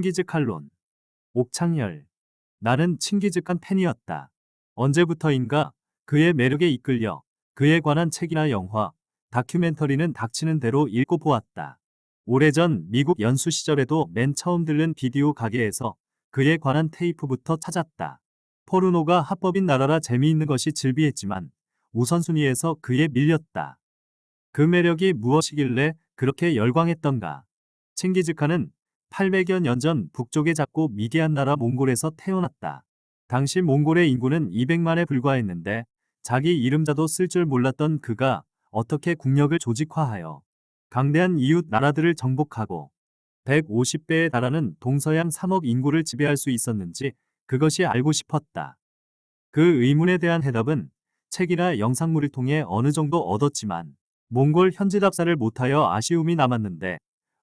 칭기즈칼론. 옥창열. 나는 칭기즈칸 팬이었다. 언제부터인가 그의 매력에 이끌려 그에 관한 책이나 영화, 다큐멘터리는 닥치는 대로 읽고 보았다. 오래전 미국 연수 시절에도 맨 처음 들른 비디오 가게에서 그에 관한 테이프부터 찾았다. 포르노가 합법인 나라라 재미있는 것이 즐비했지만 우선순위에서 그에 밀렸다. 그 매력이 무엇이길래 그렇게 열광했던가. 칭기즈칸은 800여 년 전 북쪽의 작고 미개한 나라 몽골에서 태어났다. 당시 몽골의 인구는 200만에 불과했는데 자기 이름자도 쓸 줄 몰랐던 그가 어떻게 국력을 조직화하여 강대한 이웃 나라들을 정복하고 150배에 달하는 동서양 3억 인구를 지배할 수 있었는지 그것이 알고 싶었다. 그 의문에 대한 해답은 책이나 영상물을 통해 어느 정도 얻었지만 몽골 현지 답사를 못하여 아쉬움이 남았는데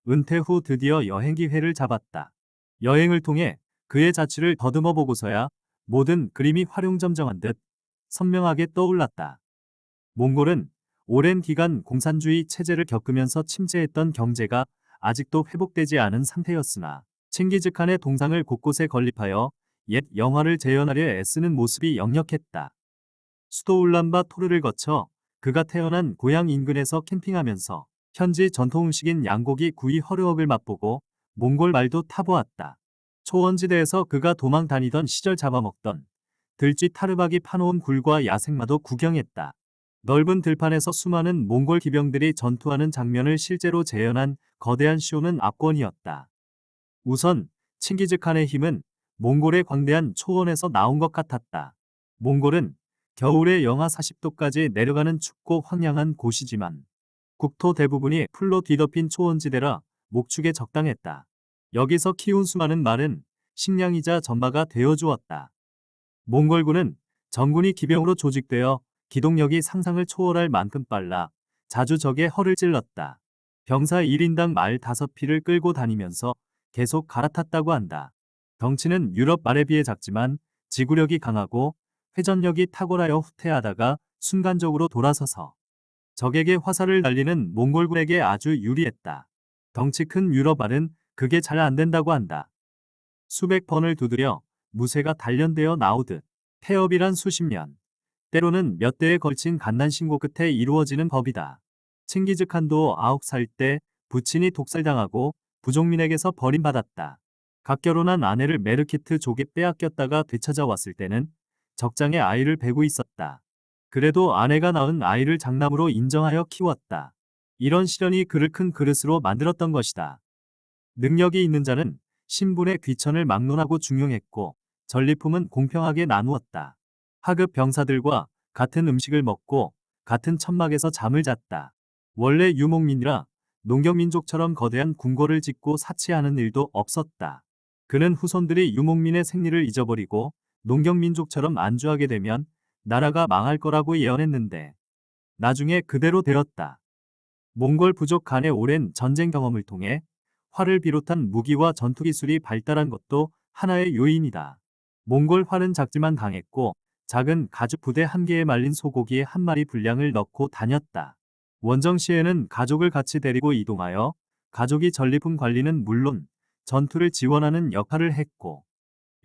은퇴 후 드디어 여행 기회를 잡았다. 여행을 통해 그의 자취를 더듬어 보고서야 모든 그림이 활용점정한 듯 선명하게 떠올랐다. 몽골은 오랜 기간 공산주의 체제를 겪으면서 침체했던 경제가 아직도 회복되지 않은 상태였으나 칭기즈칸의 동상을 곳곳에 건립하여 옛 영화를 재현하려 애쓰는 모습이 역력했다. 수도 울란바토르를 거쳐 그가 태어난 고향 인근에서 캠핑하면서 현지 전통 음식인 양고기 구이 허르헉을 맛보고 몽골 말도 타보았다. 초원지대에서 그가 도망 다니던 시절 잡아먹던 들쥐 타르박이 파놓은 굴과 야생마도 구경했다. 넓은 들판에서 수많은 몽골 기병들이 전투하는 장면을 실제로 재현한 거대한 쇼는 압권이었다. 우선 칭기즈칸의 힘은 몽골의 광대한 초원에서 나온 것 같았다. 몽골은 겨울에 영하 40도까지 내려가는 춥고 황량한 곳이지만 국토 대부분이 풀로 뒤덮인 초원지대라 목축에 적당했다. 여기서 키운 수많은 말은 식량이자 전마가 되어주었다. 몽골군은 전군이 기병으로 조직되어 기동력이 상상을 초월할 만큼 빨라 자주 적의 허를 찔렀다. 병사 1인당 말 5匹를 끌고 다니면서 계속 갈아탔다고 한다. 덩치는 유럽 말에 비해 작지만 지구력이 강하고 회전력이 탁월하여 후퇴하다가 순간적으로 돌아서서 적에게 화살을 날리는 몽골군에게 아주 유리했다. 덩치 큰 유럽 말은 그게 잘 안된다고 한다. 수백 번을 두드려 무쇠가 단련되어 나오듯 폐업이란 수십 년, 때로는 몇 대에 걸친 갓난신고 끝에 이루어지는 법이다. 칭기즈칸도 9살 때 부친이 독살당하고 부족민에게서 버림받았다. 갓 결혼한 아내를 메르키트족에 빼앗겼다가 되찾아왔을 때는 적장에 아이를 베고 있었다. 그래도 아내가 낳은 아이를 장남으로 인정하여 키웠다. 이런 시련이 그를 큰 그릇으로 만들었던 것이다. 능력이 있는 자는 신분의 귀천을 막론하고 중용했고 전리품은 공평하게 나누었다. 하급 병사들과 같은 음식을 먹고 같은 천막에서 잠을 잤다. 원래 유목민이라 농경민족처럼 거대한 궁궐을 짓고 사치하는 일도 없었다. 그는 후손들이 유목민의 생리를 잊어버리고 농경민족처럼 안주하게 되면 나라가 망할 거라고 예언했는데 나중에 그대로 되었다. 몽골 부족 간의 오랜 전쟁 경험을 통해 활을 비롯한 무기와 전투기술이 발달한 것도 하나의 요인이다. 몽골 활은 작지만 강했고 작은 가죽 부대 한 개에 말린 소고기에 한 마리 분량을 넣고 다녔다. 원정 시에는 가족을 같이 데리고 이동하여 가족이 전리품 관리는 물론 전투를 지원하는 역할을 했고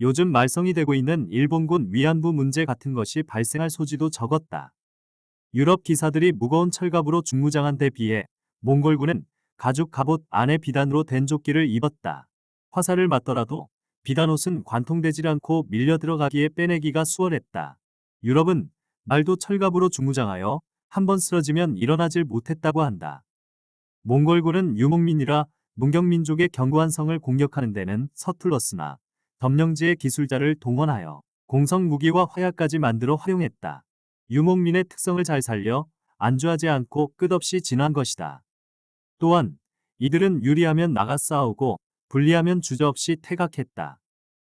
요즘 말썽이 되고 있는 일본군 위안부 문제 같은 것이 발생할 소지도 적었다. 유럽 기사들이 무거운 철갑으로 중무장한 데 비해 몽골군은 가죽 갑옷 안에 비단으로 된 조끼를 입었다. 화살을 맞더라도 비단옷은 관통되질 않고 밀려 들어가기에 빼내기가 수월했다. 유럽은 말도 철갑으로 중무장하여 한번 쓰러지면 일어나질 못했다고 한다. 몽골군은 유목민이라 농경민족의 견고한 성을 공격하는 데는 서툴렀으나 점령지의 기술자를 동원하여 공성 무기와 화약까지 만들어 활용했다. 유목민의 특성을 잘 살려 안주하지 않고 끝없이 진화한 것이다. 또한 이들은 유리하면 나가 싸우고 불리하면 주저없이 퇴각했다.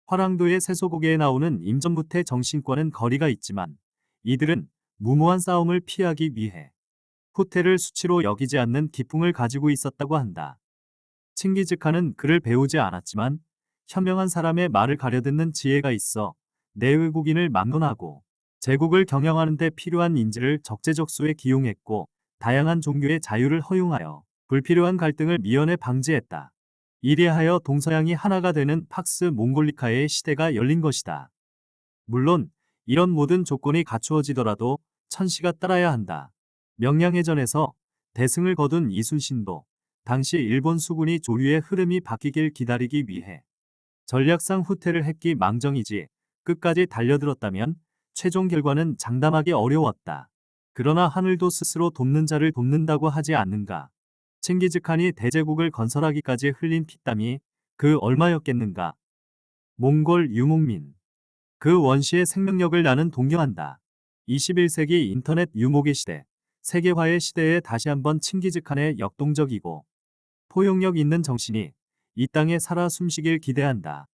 화랑도의 세소고개에 나오는 임전부태 정신과는 거리가 있지만 이들은 무모한 싸움을 피하기 위해 후퇴를 수치로 여기지 않는 기풍을 가지고 있었다고 한다. 칭기즈칸은 그를 배우지 않았지만 현명한 사람의 말을 가려듣는 지혜가 있어 내외국인을 막론하고 제국을 경영하는 데 필요한 인재를 적재적소에 기용했고 다양한 종교의 자유를 허용하여 불필요한 갈등을 미연에 방지했다. 이리하여 동서양이 하나가 되는 팍스 몽골리카의 시대가 열린 것이다. 물론 이런 모든 조건이 갖추어지더라도 천시가 따라야 한다. 명량해전에서 대승을 거둔 이순신도 당시 일본 수군이 조류의 흐름이 바뀌길 기다리기 위해 전략상 후퇴를 했기 망정이지 끝까지 달려들었다면 최종 결과는 장담하기 어려웠다. 그러나 하늘도 스스로 돕는 자를 돕는다고 하지 않는가. 칭기즈칸이 대제국을 건설하기까지 흘린 피땀이 그 얼마였겠는가. 몽골 유목민. 그 원시의 생명력을 나는 동경한다. 21세기 인터넷 유목의 시대, 세계화의 시대에 다시 한번 칭기즈칸의 역동적이고 포용력 있는 정신이 이 땅에 살아 숨쉬길 기대한다.